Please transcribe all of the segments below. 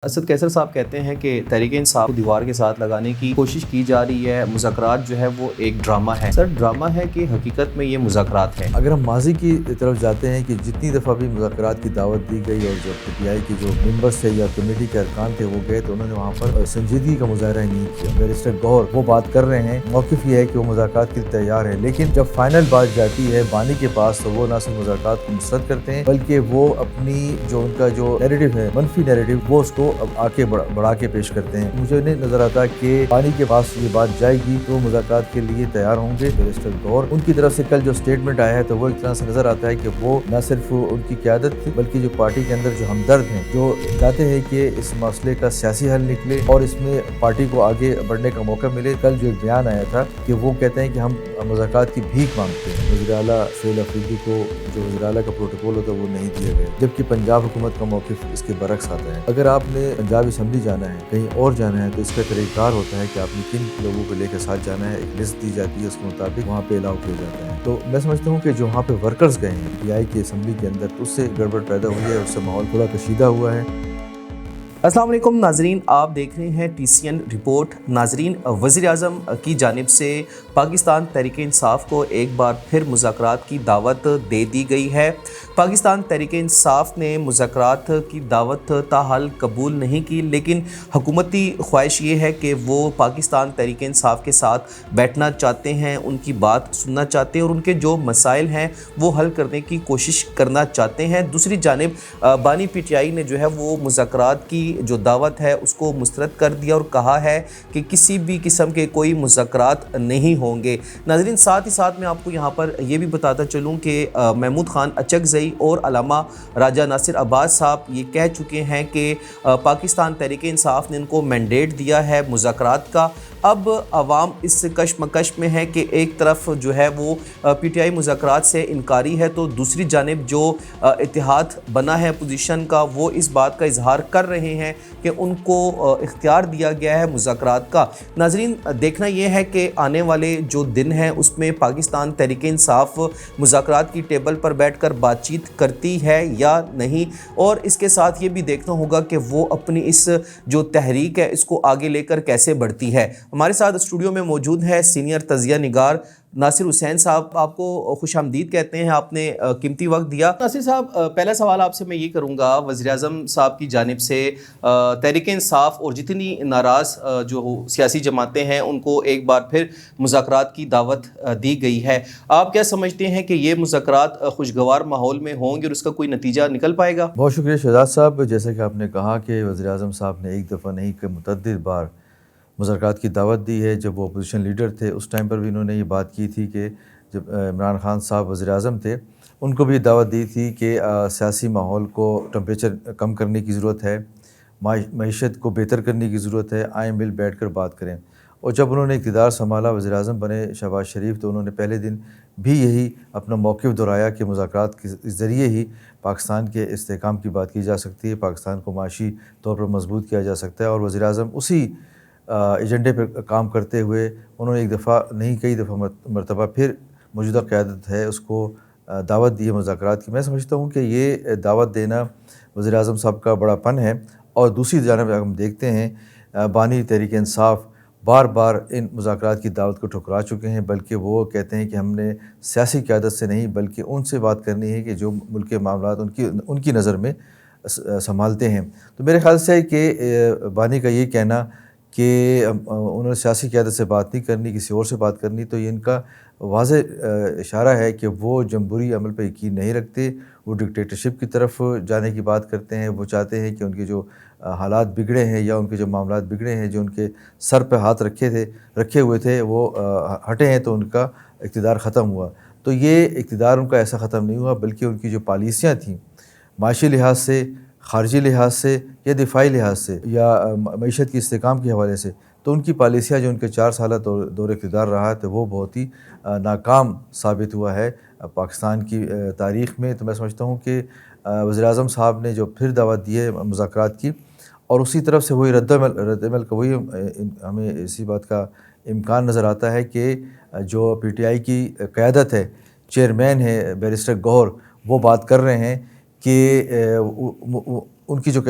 اسد کیسر صاحب کہتے ہیں کہ تحریک انصاف کو دیوار کے ساتھ لگانے کی کوشش کی جا رہی ہے، مذاکرات جو ہے وہ ایک ڈرامہ ہے۔ سر ڈرامہ ہے کہ حقیقت میں یہ مذاکرات ہے؟ اگر ہم ماضی کی طرف جاتے ہیں کہ جتنی دفعہ بھی مذاکرات کی دعوت دی گئی اور جو پی ٹی آئی کے جو ممبرس تھے یا کمیٹی کے ارکان تھے وہ گئے تو انہوں نے وہاں پر سنجیدگی کا مظاہرہ نہیں کیا۔ بیرسٹر گوہر وہ بات کر رہے ہیں، موقف یہ ہے کہ وہ مذاکرات کے لیے تیار ہے، لیکن جب فائنل بات جاتی ہے بانی کے پاس تو وہ نہ صرف مذاکرات کو مسترد کرتے ہیں بلکہ وہ اپنی جو ان کا جو نیریٹو ہے، منفی نیریٹو، وہ اس کو اب آگے بڑھا کے پیش کرتے ہیں۔ مجھے نہیں نظر آتا کہ بانی کے پاس یہ بات جائے گی تو وہ مذاکرات کے لیے تیار ہوں گے۔ بیرسٹر گوہر ان کی طرف سے کل جو اسٹیٹمنٹ آیا ہے تو وہ ایک طرح سے نظر آتا ہے کہ وہ نہ صرف ان کی قیادت تھی بلکہ جو پارٹی کے اندر جو ہمدرد ہیں، جو چاہتے ہیں کہ اس مسئلے کا سیاسی حل نکلے اور اس میں پارٹی کو آگے بڑھنے کا موقع ملے۔ کل جو ایک بیان آیا تھا کہ وہ کہتے ہیں کہ ہم مذاکرات کی بھیک مانگتے ہیں۔ وزیر اعلیٰ سہیل افریدی کو جو وزیر اعلیٰ کا پروٹوکول ہوتا ہے وہ نہیں دیا گیا، جبکہ پنجاب حکومت کا موقف اس کے برعکس آتا ہے۔ اگر آپ نے پنجاب اسمبلی جانا ہے، کہیں اور جانا ہے، تو اس کا طریقہ کار ہوتا ہے کہ آپ نے کن لوگوں کو لے کے ساتھ جانا ہے، ایک لسٹ دی جاتی ہے، اس کے مطابق وہاں پہ الاؤ کیا جاتا ہے۔ تو میں سمجھتا ہوں کہ جو وہاں پہ ورکرز گئے ہیں پی آئی کی اسمبلی کے اندر، تو اس سے گڑبڑ پیدا ہوئی ہے، اس سے ماحول تھوڑا کشیدہ ہوا ہے۔ السلام علیکم ناظرین، آپ دیکھ رہے ہیں ٹی سی این رپورٹ۔ ناظرین، وزیر اعظم کی جانب سے پاکستان تحریک انصاف کو ایک بار پھر مذاکرات کی دعوت دے دی گئی ہے۔ پاکستان تحریک انصاف نے مذاکرات کی دعوت تاحال قبول نہیں کی، لیکن حکومتی خواہش یہ ہے کہ وہ پاکستان تحریک انصاف کے ساتھ بیٹھنا چاہتے ہیں، ان کی بات سننا چاہتے ہیں اور ان کے جو مسائل ہیں وہ حل کرنے کی کوشش کرنا چاہتے ہیں۔ دوسری جانب بانی پی ٹی آئی نے جو ہے وہ مذاکرات کی جو دعوت ہے اس کو مسترد کر دیا اور کہا ہے کہ کسی بھی قسم کے کوئی مذاکرات نہیں ہوں گے۔ ناظرین، ساتھ ہی ساتھ میں آپ کو یہاں پر یہ بھی بتاتا چلوں کہ محمود خان اچکزئی اور علامہ راجہ ناصر عباس صاحب یہ کہہ چکے ہیں کہ پاکستان تحریک انصاف نے ان کو مینڈیٹ دیا ہے مذاکرات کا۔ اب عوام اس کشمکش میں ہے کہ ایک طرف جو ہے وہ پی ٹی آئی مذاکرات سے انکاری ہے تو دوسری جانب جو اتحاد بنا ہے اپوزیشن کا وہ اس بات کا اظہار کر رہے ہیں کہ ان کو اختیار دیا گیا ہے مذاکرات کا۔ ناظرین، دیکھنا یہ ہے کہ آنے والے جو دن ہیں اس میں پاکستان تحریک انصاف مذاکرات کی ٹیبل پر بیٹھ کر بات چیت کرتی ہے یا نہیں، اور اس کے ساتھ یہ بھی دیکھنا ہوگا کہ وہ اپنی اس جو تحریک ہے اس کو آگے لے کر کیسے بڑھتی ہے۔ ہمارے ساتھ اسٹوڈیو میں موجود ہے سینئر تجزیہ نگار ناصر حسین صاحب، آپ کو خوش آمدید کہتے ہیں، آپ نے قیمتی وقت دیا۔ ناصر صاحب، پہلا سوال آپ سے میں یہ کروں گا، وزیر اعظم صاحب کی جانب سے تحریک انصاف اور جتنی ناراض جو سیاسی جماعتیں ہیں ان کو ایک بار پھر مذاکرات کی دعوت دی گئی ہے۔ آپ کیا سمجھتے ہیں کہ یہ مذاکرات خوشگوار ماحول میں ہوں گے اور اس کا کوئی نتیجہ نکل پائے گا؟ بہت شکریہ شہزاد صاحب۔ جیسا کہ آپ نے کہا کہ وزیر اعظم صاحب نے ایک دفعہ نہیں کہ متعدد بار مذاکرات کی دعوت دی ہے۔ جب وہ اپوزیشن لیڈر تھے اس ٹائم پر بھی انہوں نے یہ بات کی تھی کہ جب عمران خان صاحب وزیر اعظم تھے ان کو بھی دعوت دی تھی کہ سیاسی ماحول کو ٹمپریچر کم کرنے کی ضرورت ہے، معیشت کو بہتر کرنے کی ضرورت ہے، آئیں مل بیٹھ کر بات کریں۔ اور جب انہوں نے اقتدار سنبھالا، وزیر اعظم بنے شہباز شریف، تو انہوں نے پہلے دن بھی یہی اپنا موقف دہرایا کہ مذاکرات کے ذریعے ہی پاکستان کے استحکام کی بات کی جا سکتی ہے، پاکستان کو معاشی طور پر مضبوط کیا جا سکتا ہے۔ اور وزیر اعظم اسی ایجنڈے پر کام کرتے ہوئے انہوں نے ایک دفعہ نہیں کئی دفعہ مرتبہ پھر موجودہ قیادت ہے اس کو دعوت دی ہے مذاکرات کی۔ میں سمجھتا ہوں کہ یہ دعوت دینا وزیر اعظم صاحب کا بڑا پن ہے۔ اور دوسری جانب ہم دیکھتے ہیں بانی تحریک انصاف بار بار ان مذاکرات کی دعوت کو ٹھکرا چکے ہیں، بلکہ وہ کہتے ہیں کہ ہم نے سیاسی قیادت سے نہیں بلکہ ان سے بات کرنی ہے کہ جو ملک کے معاملات ان کی نظر میں سنبھالتے ہیں۔ تو میرے خیال سے کہ بانی کا یہ کہنا کہ انہوں نے سیاسی قیادت سے بات نہیں کرنی، کسی اور سے بات کرنی، تو یہ ان کا واضح اشارہ ہے کہ وہ جمہوری عمل پہ یقین نہیں رکھتے، وہ ڈکٹیٹرشپ کی طرف جانے کی بات کرتے ہیں۔ وہ چاہتے ہیں کہ ان کے جو حالات بگڑے ہیں یا ان کے جو معاملات بگڑے ہیں، جو ان کے سر پہ ہاتھ رکھے ہوئے تھے وہ ہٹے ہیں تو ان کا اقتدار ختم ہوا۔ تو یہ اقتدار ان کا ایسا ختم نہیں ہوا بلکہ ان کی جو پالیسیاں تھیں معاشی لحاظ سے، خارجی لحاظ سے یا دفاعی لحاظ سے یا معیشت کی استحکام کے حوالے سے، تو ان کی پالیسیاں جو ان کے 4 سالہ دور اقتدار رہا تو وہ بہت ہی ناکام ثابت ہوا ہے پاکستان کی تاریخ میں۔ تو میں سمجھتا ہوں کہ وزیر اعظم صاحب نے جو پھر دعوت دی ہے مذاکرات کی، اور اسی طرف سے وہی رد عمل کا وہی ہمیں اسی بات کا امکان نظر آتا ہے کہ جو پی ٹی آئی کی قیادت ہے، چیئرمین ہے بیرسٹر گوہر، وہ بات کر رہے ہیں کہ ان کی جو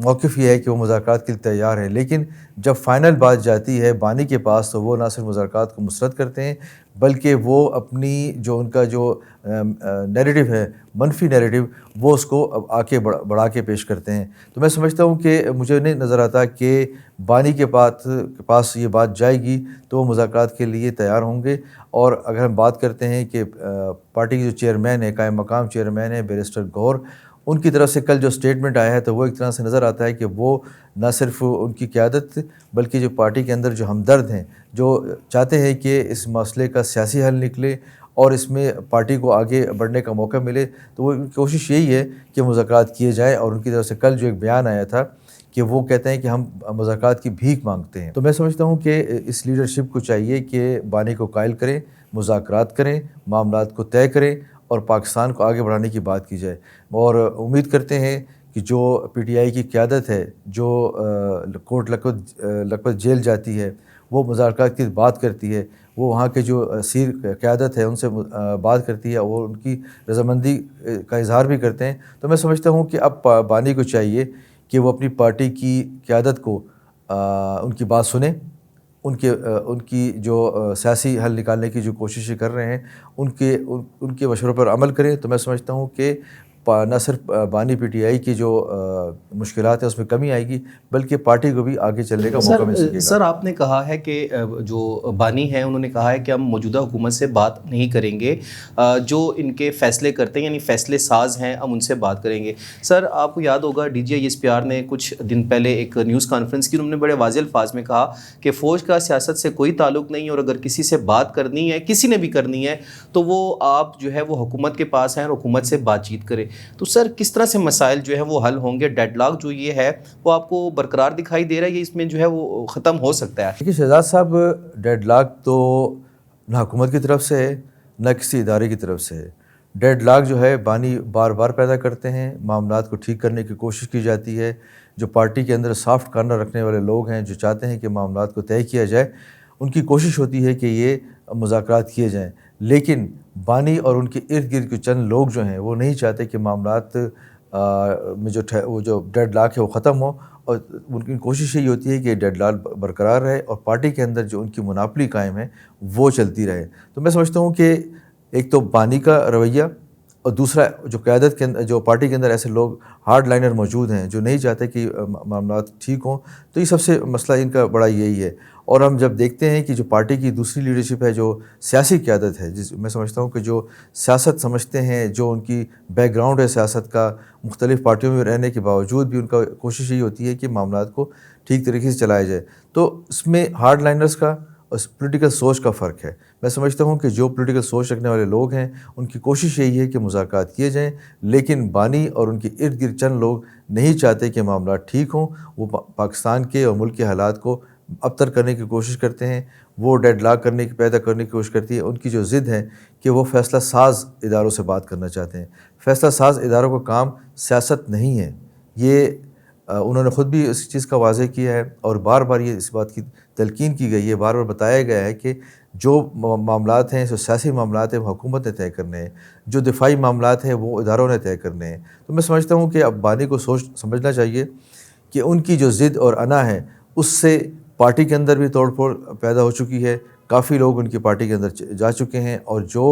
موقف یہ ہے کہ وہ مذاکرات کے لیے تیار ہیں، لیکن جب فائنل بات جاتی ہے بانی کے پاس تو وہ نہ صرف مذاکرات کو مسترد کرتے ہیں بلکہ وہ اپنی جو ان کا جو نیریٹو ہے، منفی نیریٹو، وہ اس کو آگے بڑھا کے پیش کرتے ہیں۔ تو میں سمجھتا ہوں کہ مجھے نہیں نظر آتا کہ بانی کے پاس یہ بات جائے گی تو وہ مذاکرات کے لیے تیار ہوں گے۔ اور اگر ہم بات کرتے ہیں کہ پارٹی کے جو چیئرمین ہے، قائم مقام چیئرمین ہے بیرسٹر گور، ان کی طرف سے کل جو سٹیٹمنٹ آیا ہے تو وہ ایک طرح سے نظر آتا ہے کہ وہ نہ صرف ان کی قیادت بلکہ جو پارٹی کے اندر جو ہمدرد ہیں، جو چاہتے ہیں کہ اس مسئلے کا سیاسی حل نکلے اور اس میں پارٹی کو آگے بڑھنے کا موقع ملے، تو وہ کوشش یہی ہے کہ مذاکرات کیے جائیں۔ اور ان کی طرف سے کل جو ایک بیان آیا تھا کہ وہ کہتے ہیں کہ ہم مذاکرات کی بھیک مانگتے ہیں۔ تو میں سمجھتا ہوں کہ اس لیڈرشپ کو چاہیے کہ بانی کو قائل کریں، مذاکرات کریں، معاملات کو طے کریں اور پاکستان کو آگے بڑھانے کی بات کی جائے۔ اور امید کرتے ہیں کہ جو پی ٹی آئی کی قیادت ہے، جو کوٹ لکھپت جیل جاتی ہے، وہ مذاکرات کی بات کرتی ہے، وہ وہاں کے جو اسیر قیادت ہے ان سے بات کرتی ہے اور ان کی رضامندی کا اظہار بھی کرتے ہیں، تو میں سمجھتا ہوں کہ اب بانی کو چاہیے کہ وہ اپنی پارٹی کی قیادت کو ان کی بات سنیں، ان کی جو سیاسی حل نکالنے کی جو کوششیں کر رہے ہیں ان کے مشوروں پر عمل کریں۔ تو میں سمجھتا ہوں کہ نہ صرف بانی پی ٹی آئی کی جو مشکلات ہیں اس میں کمی آئے گی بلکہ پارٹی کو بھی آگے چلنے کا موقع مل سکے گا۔ سر آپ نے کہا ہے کہ جو بانی ہیں انہوں نے کہا ہے کہ ہم موجودہ حکومت سے بات نہیں کریں گے، جو ان کے فیصلے کرتے ہیں یعنی فیصلے ساز ہیں ہم ان سے بات کریں گے۔ سر آپ کو یاد ہوگا D G I S P R نے کچھ دن پہلے ایک نیوز کانفرنس کی، انہوں نے بڑے واضح الفاظ میں کہا کہ فوج کا سیاست سے کوئی تعلق نہیں اور اگر کسی سے بات کرنی ہے، کسی نے بھی کرنی ہے، تو وہ آپ جو ہے وہ حکومت کے پاس ہیں اور حکومت سے بات چیت کرے۔ تو سر کس طرح سے مسائل جو ہے وہ حل ہوں گے؟ ڈیڈ لاک جو یہ ہے وہ آپ کو برقرار دکھائی دے رہا ہے یا اس میں جو ہے وہ ختم ہو سکتا ہے؟ دیکھیے شہزاد صاحب، ڈیڈ لاک تو نہ حکومت کی طرف سے ہے نہ کسی ادارے کی طرف سے ہے۔ ڈیڈ لاک جو ہے بانی بار بار پیدا کرتے ہیں، معاملات کو ٹھیک کرنے کی کوشش کی جاتی ہے۔ جو پارٹی کے اندر سافٹ کارنر رکھنے والے لوگ ہیں، جو چاہتے ہیں کہ معاملات کو طے کیا جائے، ان کی کوشش ہوتی ہے کہ یہ مذاکرات کیے جائیں، لیکن بانی اور ان کے ارد گرد کے چند لوگ جو ہیں وہ نہیں چاہتے کہ معاملات میں جو ڈیڈ لاک ہے وہ ختم ہو، اور ان کی کوشش یہی ہوتی ہے کہ ڈیڈ لاک برقرار رہے اور پارٹی کے اندر جو ان کی مناپلی قائم ہے وہ چلتی رہے۔ تو میں سمجھتا ہوں کہ ایک تو بانی کا رویہ اور دوسرا جو قیادت کے اندر، جو پارٹی کے اندر ایسے لوگ ہارڈ لائنر موجود ہیں جو نہیں چاہتے کہ معاملات ٹھیک ہوں، تو یہ سب سے مسئلہ ان کا بڑا یہی ہے۔ اور ہم جب دیکھتے ہیں کہ جو پارٹی کی دوسری لیڈرشپ ہے، جو سیاسی قیادت ہے، میں سمجھتا ہوں کہ جو سیاست سمجھتے ہیں، جو ان کی بیک گراؤنڈ ہے سیاست کا، مختلف پارٹیوں میں رہنے کے باوجود بھی ان کا کوشش یہی ہوتی ہے کہ معاملات کو ٹھیک طریقے سے چلایا جائے۔ تو اس میں ہارڈ لائنرز کا اور پولیٹیکل سوچ کا فرق ہے۔ میں سمجھتا ہوں کہ جو پولیٹیکل سوچ رکھنے والے لوگ ہیں ان کی کوشش یہی ہے کہ مذاکرات کیے جائیں، لیکن بانی اور ان کے ارد گرد چند لوگ نہیں چاہتے کہ معاملات ٹھیک ہوں، وہ پاکستان کے اور ملک کے حالات کو ابتر کرنے کی کوشش کرتے ہیں، وہ ڈیڈ لاک پیدا کرنے کی کوشش کرتی ہے۔ ان کی جو ضد ہے کہ وہ فیصلہ ساز اداروں سے بات کرنا چاہتے ہیں۔ فیصلہ ساز اداروں کا کام سیاست نہیں ہے، یہ انہوں نے خود بھی اس چیز کا واضح کیا ہے اور بار بار یہ اس بات کی تلقین کی گئی ہے، بار بار بتایا گیا ہے کہ جو معاملات ہیں، جو سیاسی معاملات ہیں وہ حکومت نے طے کرنے ہیں، جو دفاعی معاملات ہیں وہ اداروں نے طے کرنے ہیں۔ تو میں سمجھتا ہوں کہ اب بانی کو سمجھنا چاہیے کہ ان کی جو ضد اور انا ہے اس سے پارٹی کے اندر بھی توڑ پھوڑ پیدا ہو چکی ہے، کافی لوگ ان کی پارٹی کے اندر جا چکے ہیں، اور جو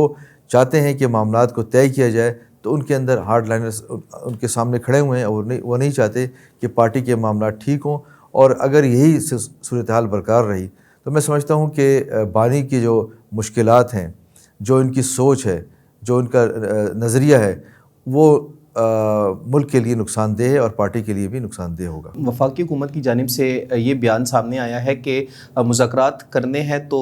چاہتے ہیں کہ معاملات کو طے کیا جائے تو ان کے اندر ہارڈ لائنرز ان کے سامنے کھڑے ہوئے ہیں اور وہ نہیں چاہتے کہ پارٹی کے معاملات ٹھیک ہوں۔ اور اگر یہی صورتحال برقرار رہی تو میں سمجھتا ہوں کہ بانی کی جو مشکلات ہیں، جو ان کی سوچ ہے، جو ان کا نظریہ ہے، وہ ملک کے لیے نقصان دہ ہے اور پارٹی کے لیے بھی نقصان دہ ہوگا۔ وفاقی حکومت کی جانب سے یہ بیان سامنے آیا ہے کہ مذاکرات کرنے ہیں تو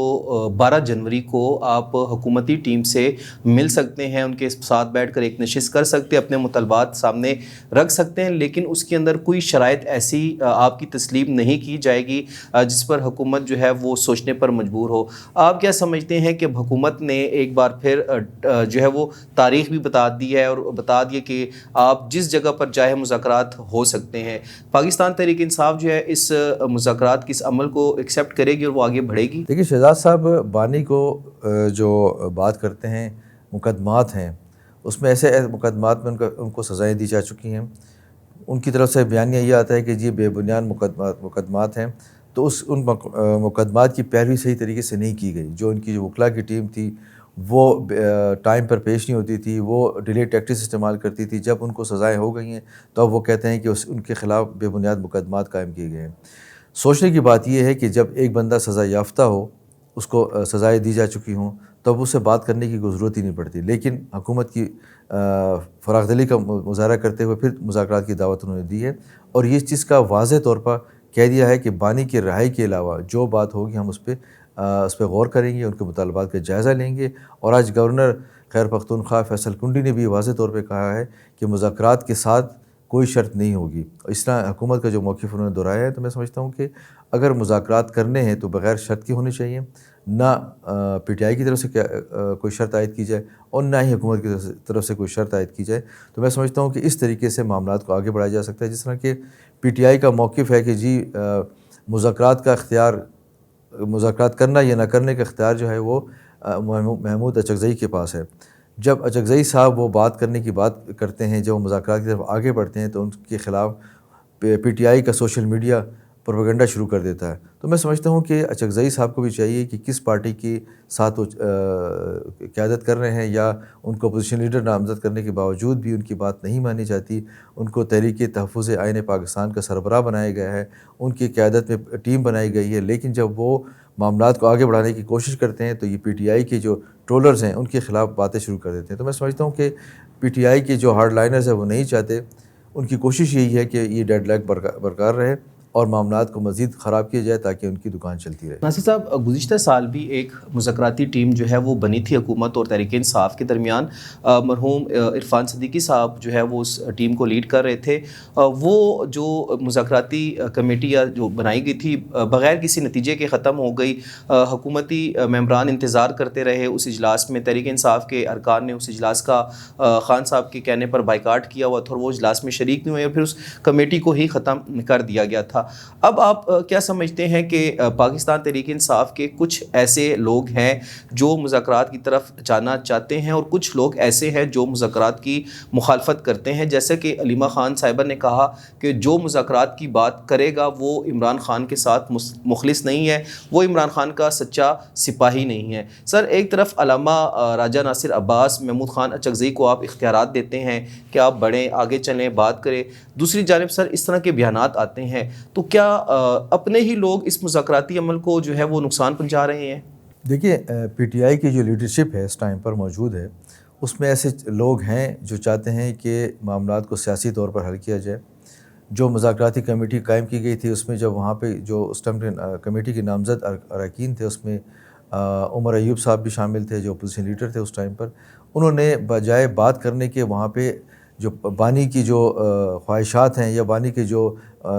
12 جنوری کو آپ حکومتی ٹیم سے مل سکتے ہیں، ان کے ساتھ بیٹھ کر ایک نشست کر سکتے ہیں، اپنے مطالبات سامنے رکھ سکتے ہیں، لیکن اس کے اندر کوئی شرائط ایسی آپ کی تسلیم نہیں کی جائے گی جس پر حکومت جو ہے وہ سوچنے پر مجبور ہو۔ آپ کیا سمجھتے ہیں کہ حکومت نے ایک بار پھر جو ہے وہ تاریخ بھی بتا دی ہے اور بتا دیا کہ آپ جس جگہ پر چاہے مذاکرات ہو سکتے ہیں؟ پاکستان تحریک انصاف جو ہے اس مذاکرات کے اس عمل کو ایکسیپٹ کرے گی اور وہ آگے بڑھے گی؟ دیکھیے شہزاد صاحب، بانی کو جو بات کرتے ہیں مقدمات ہیں، اس میں ایسے مقدمات میں ان کو سزائیں دی جا چکی ہیں، ان کی طرف سے بیانیہ یہ آتا ہے کہ جی بے بنیاد مقدمات ہیں، تو ان مقدمات کی پیروی صحیح طریقے سے نہیں کی گئی. جو ان کی جو وکلاء کی ٹیم تھی وہ ٹائم پر پیش نہیں ہوتی تھی، وہ ڈیلے ٹیکٹکس استعمال کرتی تھی. جب ان کو سزائیں ہو گئی ہیں تو اب وہ کہتے ہیں کہ ان کے خلاف بے بنیاد مقدمات قائم کیے گئے ہیں. سوچنے کی بات یہ ہے کہ جب ایک بندہ سزا یافتہ ہو، اس کو سزائیں دی جا چکی ہوں، تب اس سے بات کرنے کی کوئی ضرورت ہی نہیں پڑتی. لیکن حکومت کی فراخ دلی کا مظاہرہ کرتے ہوئے پھر مذاکرات کی دعوت انہوں نے دی ہے، اور یہ چیز کا واضح طور پر کہہ دیا ہے کہ بانی کی رہائی کے علاوہ جو بات ہوگی ہم اس پہ غور کریں گے، ان کے مطالبات کا جائزہ لیں گے. اور آج گورنر خیر پختونخوا فیصل کنڈی نے بھی واضح طور پہ کہا ہے کہ مذاکرات کے ساتھ کوئی شرط نہیں ہوگی. اس طرح حکومت کا جو موقف انہوں نے دہرایا ہے، تو میں سمجھتا ہوں کہ اگر مذاکرات کرنے ہیں تو بغیر شرط کے ہونے چاہیے، نہ پی ٹی آئی کی طرف سے کوئی شرط عائد کی جائے اور نہ ہی حکومت کی طرف سے کوئی شرط عائد کی جائے. تو میں سمجھتا ہوں کہ اس طریقے سے معاملات کو آگے بڑھایا جا سکتا ہے. جس طرح کہ پی ٹی آئی کا موقف ہے کہ جی مذاکرات کرنا یا نہ کرنے کا اختیار جو ہے وہ محمود اچکزئی کے پاس ہے. جب اچکزئی صاحب وہ بات کرنے کی بات کرتے ہیں، جب وہ مذاکرات کی طرف آگے بڑھتے ہیں، تو ان کے خلاف پی ٹی آئی کا سوشل میڈیا پروپیگنڈا شروع کر دیتا ہے. تو میں سمجھتا ہوں کہ اچکزئی صاحب کو بھی چاہیے کہ کس پارٹی کی ساتھ وہ قیادت کر رہے ہیں، یا ان کو اپوزیشن لیڈر نامزد کرنے کے باوجود بھی ان کی بات نہیں مانی جاتی، ان کو تحریک تحفظ آئین پاکستان کا سربراہ بنایا گیا ہے، ان کی قیادت میں ٹیم بنائی گئی ہے، لیکن جب وہ معاملات کو آگے بڑھانے کی کوشش کرتے ہیں تو یہ پی ٹی آئی کے جو ٹرولرز ہیں ان کے خلاف باتیں شروع کر دیتے ہیں. تو میں سمجھتا ہوں کہ پی ٹی آئی کے جو ہارڈ لائنرز ہیں وہ نہیں چاہتے، ان کی کوشش یہی ہے کہ یہ ڈیڈ لاک برقرار رہے اور معاملات کو مزید خراب کیا جائے تاکہ ان کی دکان چلتی رہے. ناصر صاحب، گزشتہ سال بھی ایک مذاکراتی ٹیم جو ہے وہ بنی تھی حکومت اور تحریک انصاف کے درمیان. مرحوم عرفان صدیقی صاحب جو ہے وہ اس ٹیم کو لیڈ کر رہے تھے. وہ جو مذاکراتی کمیٹی جو بنائی گئی تھی بغیر کسی نتیجے کے ختم ہو گئی. حکومتی ممبران انتظار کرتے رہے اس اجلاس میں. تحریک انصاف کے ارکان نے اس اجلاس کا خان صاحب کے کہنے پر بائیکاٹ کیا ہوا تھا اور وہ اجلاس میں شریک نہیں ہوئے، اور پھر اس کمیٹی کو ہی ختم کر دیا گیا تھا. اب آپ کیا سمجھتے ہیں کہ پاکستان تحریک انصاف کے کچھ ایسے لوگ ہیں جو مذاکرات کی طرف جانا چاہتے ہیں اور کچھ لوگ ایسے ہیں جو مذاکرات کی مخالفت کرتے ہیں؟ جیسے کہ علیمہ خان صاحبہ نے کہا کہ جو مذاکرات کی بات کرے گا وہ عمران خان کے ساتھ مخلص نہیں ہے، وہ عمران خان کا سچا سپاہی نہیں ہے. سر، ایک طرف علامہ راجہ ناصر عباس، محمود خان اچکزئی کو آپ اختیارات دیتے ہیں کہ آپ بڑھیں، آگے چلیں، بات کریں. دوسری جانب سر اس طرح کے بیانات آتے ہیں، تو کیا اپنے ہی لوگ اس مذاکراتی عمل کو جو ہے وہ نقصان پہنچا رہے ہیں؟ دیکھیے، پی ٹی آئی کی جو لیڈرشپ ہے اس ٹائم پر موجود ہے، اس میں ایسے لوگ ہیں جو چاہتے ہیں کہ معاملات کو سیاسی طور پر حل کیا جائے. جو مذاکراتی کمیٹی قائم کی گئی تھی، اس میں جب وہاں پہ جو اس ٹائم کمیٹی کے نامزد اراکین تھے، اس میں عمر ایوب صاحب بھی شامل تھے جو اپوزیشن لیڈر تھے اس ٹائم پر. انہوں نے بجائے بات کرنے کے وہاں پہ جو بانی کی جو خواہشات ہیں یا بانی کے جو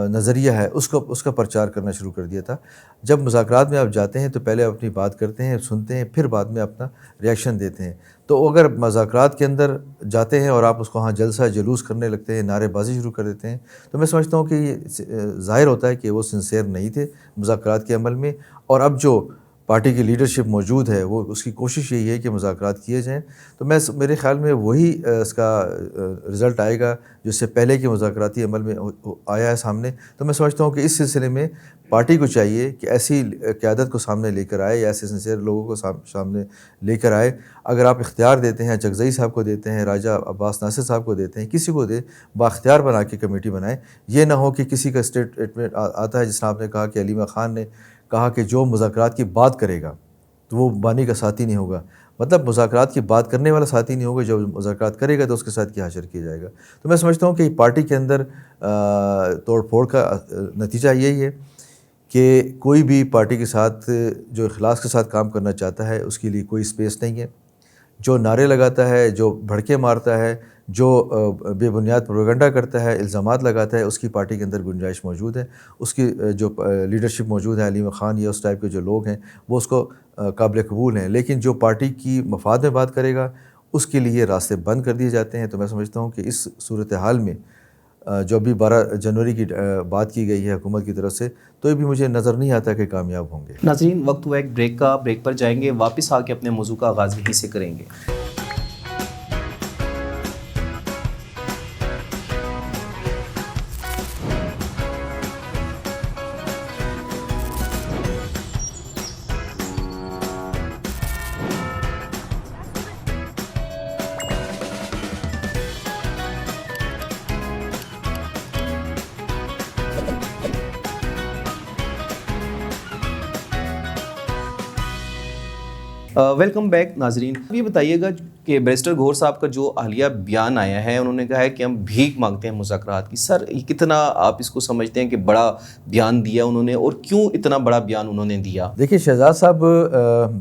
نظریہ ہے اس کا پرچار کرنا شروع کر دیا تھا. جب مذاکرات میں آپ جاتے ہیں تو پہلے اپنی بات کرتے ہیں، سنتے ہیں، پھر بعد میں اپنا ریئیکشن دیتے ہیں. تو اگر مذاکرات کے اندر جاتے ہیں اور آپ اس کو ہاں جلسہ جلوس کرنے لگتے ہیں، نعرے بازی شروع کر دیتے ہیں، تو میں سمجھتا ہوں کہ یہ ظاہر ہوتا ہے کہ وہ سنسیئر نہیں تھے مذاکرات کے عمل میں. اور اب جو پارٹی کی لیڈرشپ موجود ہے وہ اس کی کوشش یہی ہے کہ مذاکرات کیے جائیں. تو میرے خیال میں وہی اس کا رزلٹ آئے گا جو اس سے پہلے کے مذاکراتی عمل میں آیا ہے سامنے. تو میں سمجھتا ہوں کہ اس سلسلے میں پارٹی کو چاہیے کہ ایسی قیادت کو سامنے لے کر آئے یا ایسے سنسیئر لوگوں کو سامنے لے کر آئے. اگر آپ اختیار دیتے ہیں، اچکزئی صاحب کو دیتے ہیں، راجہ عباس ناصر صاحب کو دیتے ہیں، کسی کو دے، بااختیار بنا کے کمیٹی بنائیں. یہ نہ ہو کہ کسی کا اسٹیٹمنٹ آتا ہے جس طرح آپ نے کہا کہ علیمہ خان نے کہا کہ جو مذاکرات کی بات کرے گا تو وہ بانی کا ساتھی نہیں ہوگا. مطلب مذاکرات کی بات کرنے والا ساتھی نہیں ہوگا، جو مذاکرات کرے گا تو اس کے ساتھ کیا حشر کیا جائے گا. تو میں سمجھتا ہوں کہ پارٹی کے اندر توڑ پھوڑ کا نتیجہ یہی ہے کہ کوئی بھی پارٹی کے ساتھ جو اخلاص کے ساتھ کام کرنا چاہتا ہے اس کے لیے کوئی اسپیس نہیں ہے. جو نعرے لگاتا ہے، جو بھڑکے مارتا ہے، جو بے بنیاد پروپیگنڈا کرتا ہے، الزامات لگاتا ہے، اس کی پارٹی کے اندر گنجائش موجود ہے. اس کی جو لیڈرشپ موجود ہے، علیمہ خان یا اس ٹائپ کے جو لوگ ہیں، وہ اس کو قابل قبول ہیں. لیکن جو پارٹی کی مفاد میں بات کرے گا اس کے لیے راستے بند کر دیے جاتے ہیں. تو میں سمجھتا ہوں کہ اس صورتحال میں جو ابھی 12 جنوری کی بات کی گئی ہے حکومت کی طرف سے، تو یہ بھی مجھے نظر نہیں آتا کہ کامیاب ہوں گے. ناظرین، وقت ہوا ایک بریک کا، بریک پر جائیں گے، واپس آ کے اپنے موضوع کا آغاز یہیں سے کریں گے. ویلکم بیک ناظرین. یہ بتائیے گا کہ بیرسٹر گوہر صاحب کا جو حالیہ بیان آیا ہے، انہوں نے کہا ہے کہ ہم بھیک مانگتے ہیں مذاکرات کی. سر یہ کتنا آپ اس کو سمجھتے ہیں کہ بڑا بیان دیا انہوں نے، اور کیوں اتنا بڑا بیان انہوں نے دیا؟ دیکھیے شہزاد صاحب،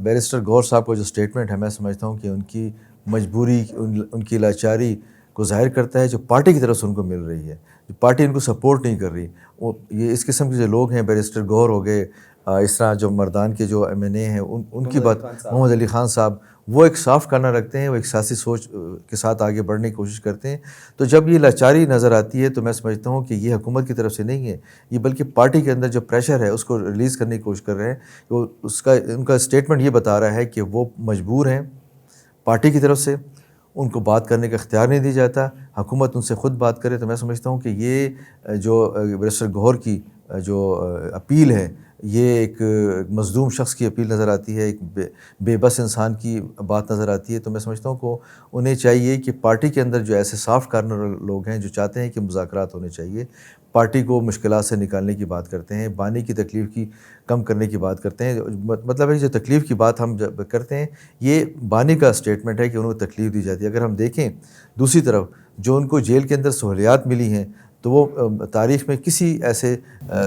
بیرسٹر گوہر صاحب کا جو اسٹیٹمنٹ ہے، میں سمجھتا ہوں کہ ان کی مجبوری، ان کی لاچاری کو ظاہر کرتا ہے جو پارٹی کی طرف سے ان کو مل رہی ہے. جو پارٹی ان کو سپورٹ نہیں کر رہی، وہ یہ اس قسم کے جو لوگ ہیں، بیرسٹر گوہر ہو گئے، اس طرح جو مردان کے جو ایم این اے ہیں، ان کی بات، محمد علی خان صاحب، وہ ایک صاف کارنر رکھتے ہیں، وہ ایک سیاسی سوچ کے ساتھ آگے بڑھنے کی کوشش کرتے ہیں. تو جب یہ لاچاری نظر آتی ہے تو میں سمجھتا ہوں کہ یہ حکومت کی طرف سے نہیں ہے، یہ بلکہ پارٹی کے اندر جو پریشر ہے اس کو ریلیز کرنے کی کوشش کر رہے ہیں. ان کا اسٹیٹمنٹ یہ بتا رہا ہے کہ وہ مجبور ہیں، پارٹی کی طرف سے ان کو بات کرنے کا اختیار نہیں دیا جاتا، حکومت ان سے خود بات کرے. تو میں سمجھتا ہوں کہ یہ جو بیرسٹر گوہر کی جو اپیل ہے، یہ ایک مظلوم شخص کی اپیل نظر آتی ہے، ایک بے بس انسان کی بات نظر آتی ہے. تو میں سمجھتا ہوں کہ انہیں چاہیے کہ پارٹی کے اندر جو ایسے صاف کارنر لوگ ہیں جو چاہتے ہیں کہ مذاکرات ہونے چاہیے، پارٹی کو مشکلات سے نکالنے کی بات کرتے ہیں، بانی کی تکلیف کی کم کرنے کی بات کرتے ہیں. مطلب ہے جو تکلیف کی بات ہم جب کرتے ہیں، یہ بانی کا اسٹیٹمنٹ ہے کہ انہوں کو تکلیف دی جاتی ہے. اگر ہم دیکھیں دوسری طرف جو ان کو جیل کے اندر سہولیات ملی ہیں، تو وہ تاریخ میں کسی ایسے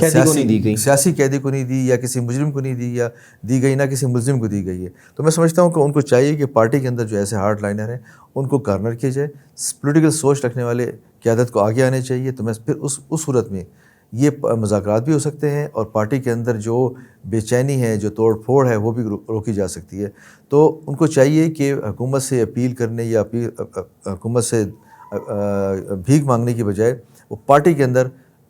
سیاسی قیدی کو نہیں دی، یا کسی مجرم کو نہیں دی، یا دی گئی نہ کسی ملزم کو دی گئی ہے. تو میں سمجھتا ہوں کہ ان کو چاہیے کہ پارٹی کے اندر جو ایسے ہارڈ لائنر ہیں ان کو کارنر کیا جائے، پولیٹیکل سوچ رکھنے والے قیادت کو آگے آنے چاہیے. تو میں پھر اس صورت میں یہ مذاکرات بھی ہو سکتے ہیں، اور پارٹی کے اندر جو بے چینی ہے، جو توڑ پھوڑ ہے، وہ بھی روکی جا سکتی ہے. تو ان کو چاہیے کہ حکومت سے اپیل کرنے یا حکومت سے بھیک مانگنے کی بجائے وہ پارٹی کے اندر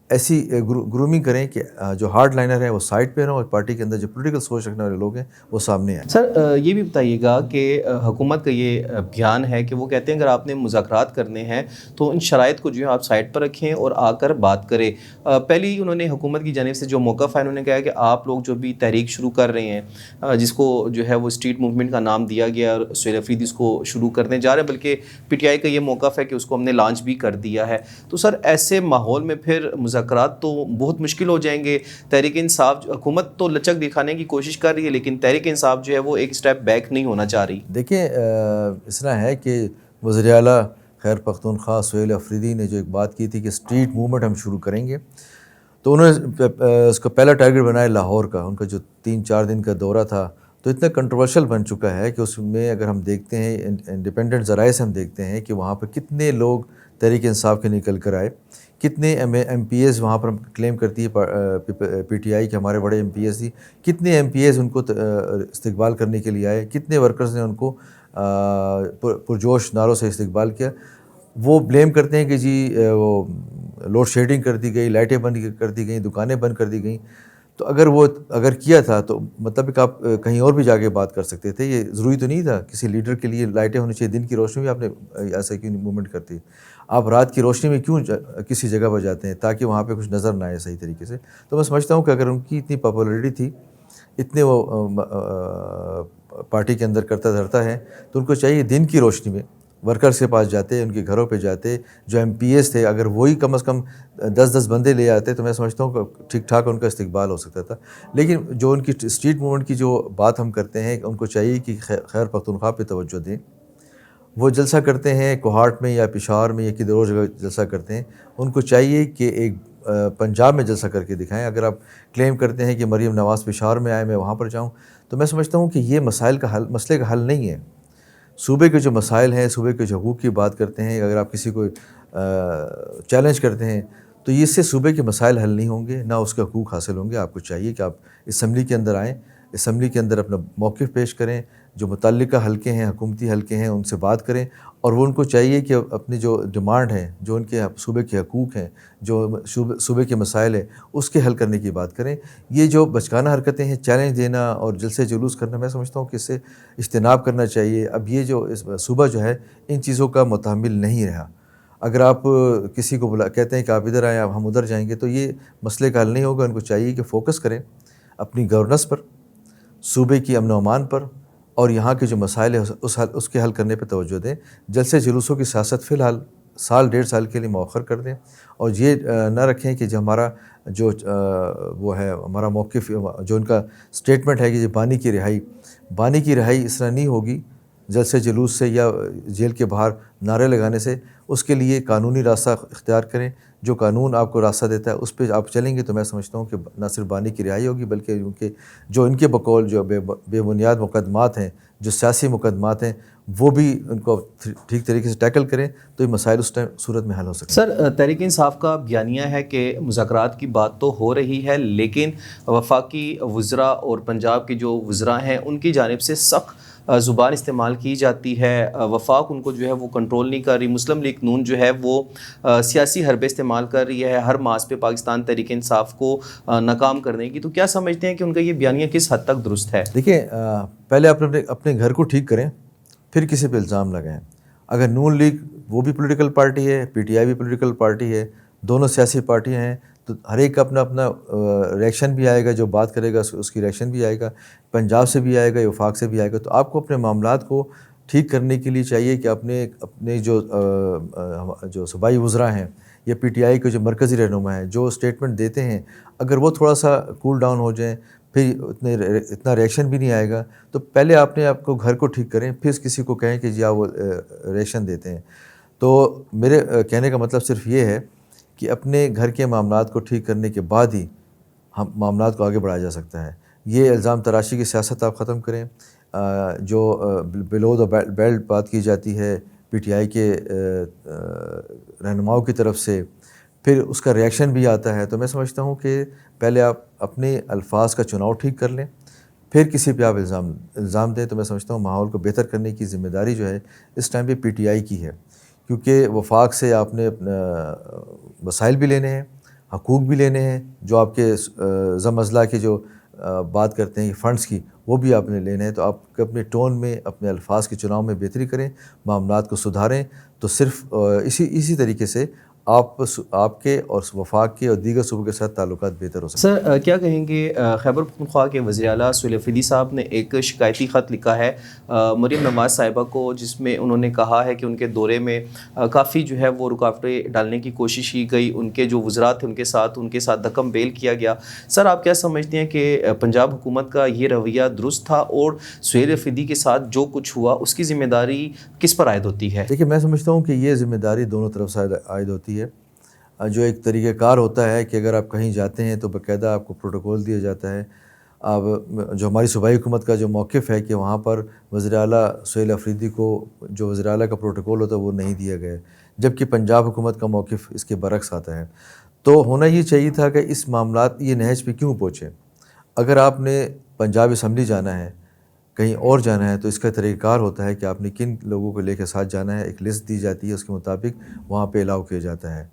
ایسی گرومنگ کریں کہ جو ہارڈ لائنر ہیں وہ سائڈ پہ رہوں، اور پارٹی کے اندر جو پولیٹیکل سوچ رکھنے والے لوگ ہیں وہ سامنے آئیں. سر یہ بھی بتائیے گا کہ حکومت کا یہ بیان ہے کہ وہ کہتے ہیں اگر آپ نے مذاکرات کرنے ہیں تو ان شرائط کو جو ہے آپ سائڈ پر رکھیں اور آ کر بات کریں. پہلی انہوں نے حکومت کی جانب سے جو موقف ہے، انہوں نے کہا کہ آپ لوگ جو بھی تحریک شروع کر رہے ہیں، جس کو جو ہے وہ اسٹریٹ موومنٹ کا نام دیا گیا، اور سہیل افریدی اس کو شروع کرنے جا رہے ہیں، بلکہ پی ٹی آئی کا یہ موقف ہے کہ اس کو ہم نے لانچ بھی کر دیا ہے. تو سر ایسے ماحول میں پھر مذاکرات تو بہت مشکل ہو جائیں گے. تحریک انصاف، حکومت تو لچک دکھانے کی کوشش کر رہی ہے، لیکن تحریک انصاف جو ہے وہ ایک سٹیپ بیک نہیں ہونا چاہ رہی. دیکھیں اس طرح ہے کہ وزیر اعلیٰ خیر پختونخوا سہیل افریدی نے جو ایک بات کی تھی کہ اسٹریٹ موومنٹ ہم شروع کریں گے، تو انہوں نے اس کا پہلا ٹارگٹ بنایا لاہور کا. ان کا جو 3-4 دن کا دورہ تھا تو اتنا کنٹروورشل بن چکا ہے کہ اس میں اگر ہم دیکھتے ہیں انڈیپینڈنٹ ذرائع سے ہم دیکھتے ہیں کہ وہاں پہ کتنے لوگ تحریک انصاف کے نکل کر آئے، کتنے ایم پی ایز وہاں پر کلیم کرتی ہے پی ٹی آئی کے ہمارے بڑے ایم پی ایز تھی، کتنے ایم پی ایز ان کو استقبال کرنے کے لیے آئے، کتنے ورکرز نے ان کو پرجوش نعروں سے استقبال کیا. وہ بلیم کرتے ہیں کہ جی وہ لوڈ شیڈنگ کر دی گئی، لائٹیں بند کر دی گئیں، دکانیں بند کر دی گئیں. تو اگر کیا تھا تو مطلب کہ آپ کہیں اور بھی جا کے بات کر سکتے تھے. یہ ضروری تو نہیں تھا کسی لیڈر کے لیے لائٹیں ہونی چاہیے. دن کی روشنی میں آپ نے ایسا کیوں موومنٹ کرتی؟ آپ رات کی روشنی میں کیوں کسی جگہ پر جاتے ہیں تاکہ وہاں پہ کچھ نظر نہ آئے صحیح طریقے سے؟ تو میں سمجھتا ہوں کہ اگر ان کی اتنی پاپولرٹی تھی، اتنے وہ پارٹی کے اندر کرتا دھرتا ہے، تو ان کو چاہیے دن کی روشنی میں ورکرز کے پاس جاتے، ان کے گھروں پہ جاتے. جو ایم پی ایز تھے اگر وہی کم از کم 10 بندے لے آتے تو میں سمجھتا ہوں کہ ٹھیک ٹھاک ان کا استقبال ہو سکتا تھا. لیکن جو ان کی اسٹریٹ موومنٹ کی جو بات ہم کرتے ہیں، ان کو چاہیے کہ خیر پختونخوا پہ توجہ دیں. وہ جلسہ کرتے ہیں کوہاٹ میں یا پشاور میں یا کدھر اور جگہ جلسہ کرتے ہیں، ان کو چاہیے کہ ایک پنجاب میں جلسہ کر کے دکھائیں. اگر آپ کلیم کرتے ہیں کہ مریم نواز پشاور میں آئے، میں وہاں پر جاؤں، تو میں سمجھتا ہوں کہ یہ مسئلے کا حل نہیں ہے. صوبے کے جو مسائل ہیں، صوبے کے جو حقوق کی بات کرتے ہیں، اگر آپ کسی کو چیلنج کرتے ہیں تو اس سے صوبے کے مسائل حل نہیں ہوں گے، نہ اس کے حقوق حاصل ہوں گے. آپ کو چاہیے کہ آپ اسمبلی کے اندر آئیں، اسمبلی کے اندر اپنا موقف پیش کریں، جو متعلقہ حلقے ہیں، حکومتی حلقے ہیں، ان سے بات کریں. اور وہ ان کو چاہیے کہ اپنی جو ڈیمانڈ ہیں، جو ان کے صوبے کے حقوق ہیں، جو صوبے کے مسائل ہیں، اس کے حل کرنے کی بات کریں. یہ جو بچکانہ حرکتیں ہیں، چیلنج دینا اور جلسے جلوس کرنا، میں سمجھتا ہوں کہ اس سے اجتناب کرنا چاہیے. اب یہ جو صوبہ جو ہے ان چیزوں کا متحمل نہیں رہا. اگر آپ کسی کو کہتے ہیں کہ آپ ادھر آئیں، آپ ہم ادھر جائیں گے، تو یہ مسئلے کا حل نہیں ہوگا. ان کو چاہیے کہ فوکس کریں اپنی گورننس پر، صوبے کی امن و امان پر، اور یہاں کے جو مسائل ہیں اس کے حل کرنے پہ توجہ دیں. جلسے جلوسوں کی سیاست فی الحال سال 1.5 سال کے لیے مؤخر کر دیں، اور یہ نہ رکھیں کہ جو ہمارا جو وہ ہے ہمارا موقف، جو ان کا سٹیٹمنٹ ہے کہ بانی کی رہائی اس طرح نہیں ہوگی جلسے جلوس سے یا جیل کے باہر نعرے لگانے سے. اس کے لیے قانونی راستہ اختیار کریں. جو قانون آپ کو راستہ دیتا ہے اس پہ آپ چلیں گے تو میں سمجھتا ہوں کہ نہ صرف بانی کی رہائی ہوگی، بلکہ جو ان کے بقول جو بے بنیاد مقدمات ہیں، جو سیاسی مقدمات ہیں، وہ بھی ان کو ٹھیک طریقے سے ٹیکل کریں تو یہ مسائل اس صورت میں حل ہو سکتے ہیں. سر، تحریک انصاف کا بیانیہ ہے کہ مذاکرات کی بات تو ہو رہی ہے، لیکن وفاقی وزراء اور پنجاب کے جو وزراء ہیں ان کی جانب سے سخت زبان استعمال کی جاتی ہے. وفاق ان کو جو ہے وہ کنٹرول نہیں کر رہی. مسلم لیگ نون جو ہے وہ سیاسی حربے استعمال کر رہی ہے ہر ماس پہ پاکستان تحریک انصاف کو ناکام کرنے کی. تو کیا سمجھتے ہیں کہ ان کا یہ بیانیہ کس حد تک درست ہے؟ دیکھیں، پہلے اپنے گھر کو ٹھیک کریں، پھر کسی پہ الزام لگائیں. اگر نون لیگ وہ بھی پولیٹیکل پارٹی ہے، پی ٹی آئی بھی پولیٹیکل پارٹی ہے، دونوں سیاسی پارٹیاں ہیں، تو ہر ایک کا اپنا ریئیکشن بھی آئے گا. جو بات کرے گا اس کی ریئیکشن بھی آئے گا، پنجاب سے بھی آئے گا، وفاق سے بھی آئے گا. تو آپ کو اپنے معاملات کو ٹھیک کرنے کے لیے چاہیے کہ اپنے جو صوبائی وزراء ہیں یا پی ٹی آئی کے جو مرکزی رہنما ہیں جو اسٹیٹمنٹ دیتے ہیں، اگر وہ تھوڑا سا کول ڈاؤن ہو جائیں، پھر اتنا ریئیکشن بھی نہیں آئے گا. تو پہلے آپ کو گھر کو ٹھیک کریں، پھر کسی کو کہیں کہ جی آپ وہ ریئیکشن دیتے ہیں. تو میرے کہنے کا مطلب صرف یہ ہے کہ اپنے گھر کے معاملات کو ٹھیک کرنے کے بعد ہی ہم معاملات کو آگے بڑھایا جا سکتا ہے. یہ الزام تراشی کی سیاست آپ ختم کریں. جو بلو دا بیلٹ بات کی جاتی ہے پی ٹی آئی کے رہنماؤں کی طرف سے، پھر اس کا ریئیکشن بھی آتا ہے. تو میں سمجھتا ہوں کہ پہلے آپ اپنے الفاظ کا چناؤ ٹھیک کر لیں، پھر کسی پہ آپ الزام دیں. تو میں سمجھتا ہوں ماحول کو بہتر کرنے کی ذمہ داری جو ہے اس ٹائم پہ پی ٹی آئی کی ہے، کیونکہ وفاق سے آپ نے وسائل بھی لینے ہیں، حقوق بھی لینے ہیں. جو آپ کے زم اضلاع کی جو بات کرتے ہیں فنڈز کی، وہ بھی آپ نے لینے ہیں. تو آپ اپنے ٹون میں، اپنے الفاظ کے چناؤ میں بہتری کریں، معاملات کو سدھاریں. تو صرف اسی طریقے سے آپ کے اور وفاق کے اور دیگر صوبوں کے ساتھ تعلقات بہتر ہو سکتے ہیں. سر، کیا کہیں گے خیبر پختونخوا کے وزیر اعلیٰ سہیل افریدی صاحب نے ایک شکایتی خط لکھا ہے مریم نواز صاحبہ کو، جس میں انہوں نے کہا ہے کہ ان کے دورے میں کافی جو ہے وہ رکاوٹیں ڈالنے کی کوشش کی گئی، ان کے جو وزراء تھے ان کے ساتھ دھکم بیل کیا گیا. سر، آپ کیا سمجھتے ہیں کہ پنجاب حکومت کا یہ رویہ درست تھا، اور سہیل افریدی کے ساتھ جو کچھ ہوا اس کی ذمہ داری کس پر عائد ہوتی ہے؟ دیکھیے، میں سمجھتا ہوں کہ یہ ذمہ داری دونوں طرف سے عائد ہوتی ہے. جو ایک طریقہ کار ہوتا ہے کہ اگر آپ کہیں جاتے ہیں تو باقاعدہ آپ کو پروٹوکول دیا جاتا ہے. اب جو ہماری صوبائی حکومت کا جو موقف ہے کہ وہاں پر وزیر اعلیٰ سہیل افریدی کو جو وزیر اعلیٰ کا پروٹوکول ہوتا ہے وہ نہیں دیا گیا، جبکہ پنجاب حکومت کا موقف اس کے برعکس آتا ہے. تو ہونا یہ چاہیے تھا کہ اس معاملات یہ نہج پہ کیوں پہنچے. اگر آپ نے پنجاب اسمبلی جانا ہے، کہیں اور جانا ہے، تو اس کا طریقہ کار ہوتا ہے کہ آپ نے کن لوگوں کو لے کے ساتھ جانا ہے. ایک لسٹ دی جاتی ہے، اس کے مطابق وہاں پہ الاؤ کیا جاتا ہے.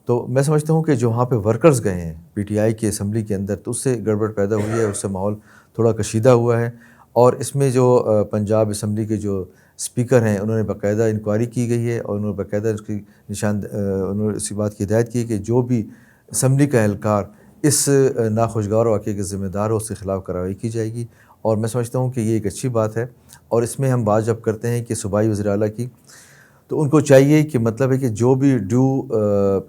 تو میں سمجھتا ہوں کہ جو وہاں پہ ورکرز گئے ہیں پی ٹی آئی کی اسمبلی کے اندر، تو اس سے گڑبڑ پیدا ہوئی ہے، اس سے ماحول تھوڑا کشیدہ ہوا ہے. اور اس میں جو پنجاب اسمبلی کے جو اسپیکر ہیں انہوں نے باقاعدہ انکوائری کی گئی ہے، اور انہوں نے باقاعدہ اس کی انہوں نے اسی بات کی ہدایت کی ہے کہ جو بھی اسمبلی کا اہلکار اس ناخوشگوار واقعے کے ذمہ دار ہو اس کے خلاف کارروائی کی جائے گی. اور میں سمجھتا ہوں کہ یہ ایک اچھی بات ہے. اور اس میں ہم بات جب کرتے ہیں کہ صوبائی وزیر اعلیٰ کی، تو ان کو چاہیے کہ مطلب ہے کہ جو بھی ڈیو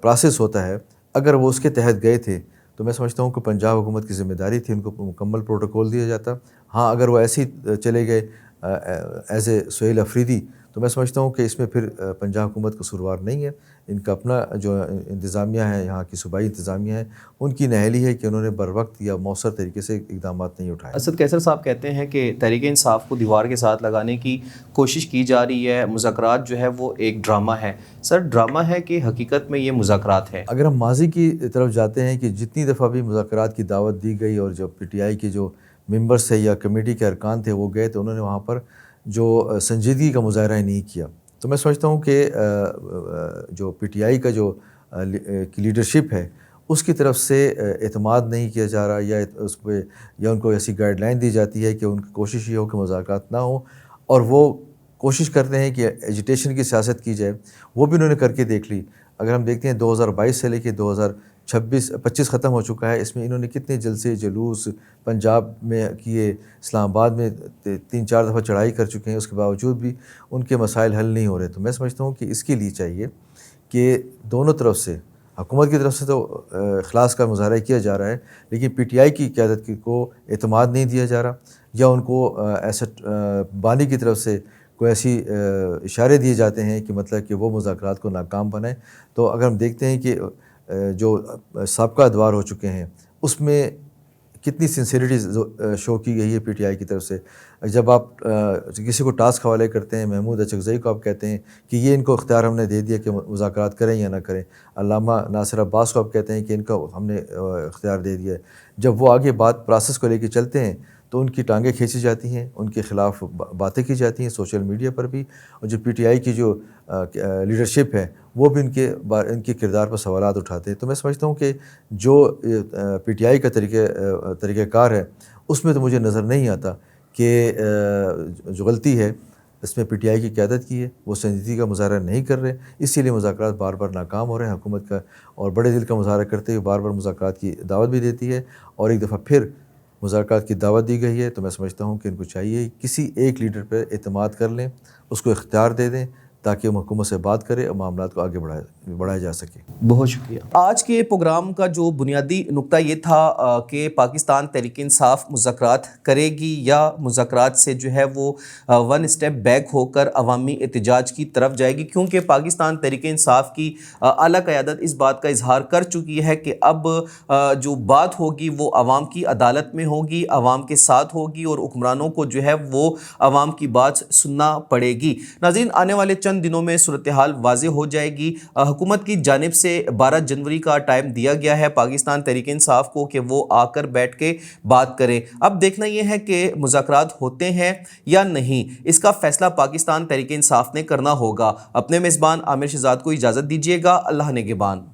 پروسیس ہوتا ہے اگر وہ اس کے تحت گئے تھے، تو میں سمجھتا ہوں کہ پنجاب حکومت کی ذمہ داری تھی ان کو مکمل پروٹوکول دیا جاتا. ہاں، اگر وہ ایسے ہی چلے گئے ایز اے سہیل افریدی، تو میں سمجھتا ہوں کہ اس میں پھر پنجاب حکومت قصوروار نہیں ہے. ان کا اپنا جو انتظامیہ ہے، یہاں کی صوبائی انتظامیہ ہے، ان کی نااہلی ہے کہ انہوں نے بروقت یا مؤثر طریقے سے اقدامات نہیں اٹھائے. اسد قیصر صاحب کہتے ہیں کہ تحریک انصاف کو دیوار کے ساتھ لگانے کی کوشش کی جا رہی ہے، مذاکرات جو ہے وہ ایک ڈرامہ ہے. سر، ڈرامہ ہے کہ حقیقت میں یہ مذاکرات ہے؟ اگر ہم ماضی کی طرف جاتے ہیں کہ جتنی دفعہ بھی مذاکرات کی دعوت دی گئی اور جو پی ٹی آئی کے جو ممبرس تھے یا کمیٹی کے ارکان تھے وہ گئے، تو انہوں نے وہاں پر جو سنجیدگی کا مظاہرہ نہیں کیا. تو میں سمجھتا ہوں کہ جو پی ٹی آئی کا جو لیڈرشپ ہے اس کی طرف سے اعتماد نہیں کیا جا رہا، یا اس پہ یا ان کو ایسی گائیڈ لائن دی جاتی ہے کہ ان کی کوشش یہ ہو کہ مذاکرات نہ ہوں، اور وہ کوشش کرتے ہیں کہ ایجیٹیشن کی سیاست کی جائے. وہ بھی انہوں نے کر کے دیکھ لی. اگر ہم دیکھتے ہیں 2022 سے لے کے 2025 ختم ہو چکا ہے، اس میں انہوں نے کتنے جلسے جلوس پنجاب میں کیے، اسلام آباد میں 3-4 دفعہ چڑھائی کر چکے ہیں، اس کے باوجود بھی ان کے مسائل حل نہیں ہو رہے. تو میں سمجھتا ہوں کہ اس کے لیے چاہیے کہ دونوں طرف سے، حکومت کی طرف سے تو اخلاص کا مظاہرہ کیا جا رہا ہے، لیکن پی ٹی آئی کی قیادت کو اعتماد نہیں دیا جا رہا، یا ان کو ایسا بانی کی طرف سے کوئی ایسی اشارے دیے جاتے ہیں کہ مطلب کہ وہ مذاکرات کو ناکام بنائیں۔ تو اگر ہم دیکھتے ہیں کہ جو سابقہ ادوار ہو چکے ہیں اس میں کتنی سنسیریٹی شو کی گئی ہے پی ٹی آئی کی طرف سے۔ جب آپ کسی کو ٹاسک حوالے کرتے ہیں، محمود اچکزئی کو آپ کہتے ہیں کہ یہ ان کو اختیار ہم نے دے دیا کہ مذاکرات کریں یا نہ کریں، علامہ ناصر عباس کو آپ کہتے ہیں کہ ان کو ہم نے اختیار دے دیا ہے، جب وہ آگے بات پروسیس کو لے کے چلتے ہیں تو ان کی ٹانگیں کھینچی جاتی ہیں، ان کے خلاف باتیں کی جاتی ہیں سوشل میڈیا پر بھی، اور جو پی ٹی آئی کی جو لیڈرشپ ہے وہ بھی ان کے کردار پر سوالات اٹھاتے ہیں۔ تو میں سمجھتا ہوں کہ جو پی ٹی آئی کا طریقہ کار ہے اس میں تو مجھے نظر نہیں آتا کہ جو غلطی ہے اس میں پی ٹی آئی کی قیادت کی ہے، وہ سنجیدگی کا مظاہرہ نہیں کر رہے، اسی لیے مذاکرات بار بار ناکام ہو رہے ہیں حکومت کا، اور بڑے دل کا مظاہرہ کرتے ہوئے بار بار مذاکرات کی دعوت بھی دیتی ہے، اور ایک دفعہ پھر مذاکرات کی دعوت دی گئی ہے۔ تو میں سمجھتا ہوں کہ ان کو چاہیے کسی ایک لیڈر پہ اعتماد کر لیں، اس کو اختیار دے دیں تاکہ وہ حکومت سے بات کرے اور معاملات کو آگے بڑھایا جا سکے۔ بہت شکریہ۔ آج کے پروگرام کا جو بنیادی نقطہ یہ تھا کہ پاکستان تحریک انصاف مذاکرات کرے گی یا مذاکرات سے جو ہے وہ ون اسٹیپ بیک ہو کر عوامی احتجاج کی طرف جائے گی، کیونکہ پاکستان تحریک انصاف کی اعلیٰ قیادت اس بات کا اظہار کر چکی ہے کہ اب جو بات ہوگی وہ عوام کی عدالت میں ہوگی، عوام کے ساتھ ہوگی، اور حکمرانوں کو جو ہے وہ عوام کی بات سننا پڑے گی۔ ناظرین، آنے والے چند دنوں میں صورتحال واضح ہو جائے گی۔ حکومت کی جانب سے 12 جنوری کا ٹائم دیا گیا ہے پاکستان تحریک انصاف کو کہ وہ آ کر بیٹھ کے بات کریں۔ اب دیکھنا یہ ہے کہ مذاکرات ہوتے ہیں یا نہیں، اس کا فیصلہ پاکستان تحریک انصاف نے کرنا ہوگا۔ اپنے میزبان عامر شہزاد کو اجازت دیجیے گا۔ اللہ نگہبان۔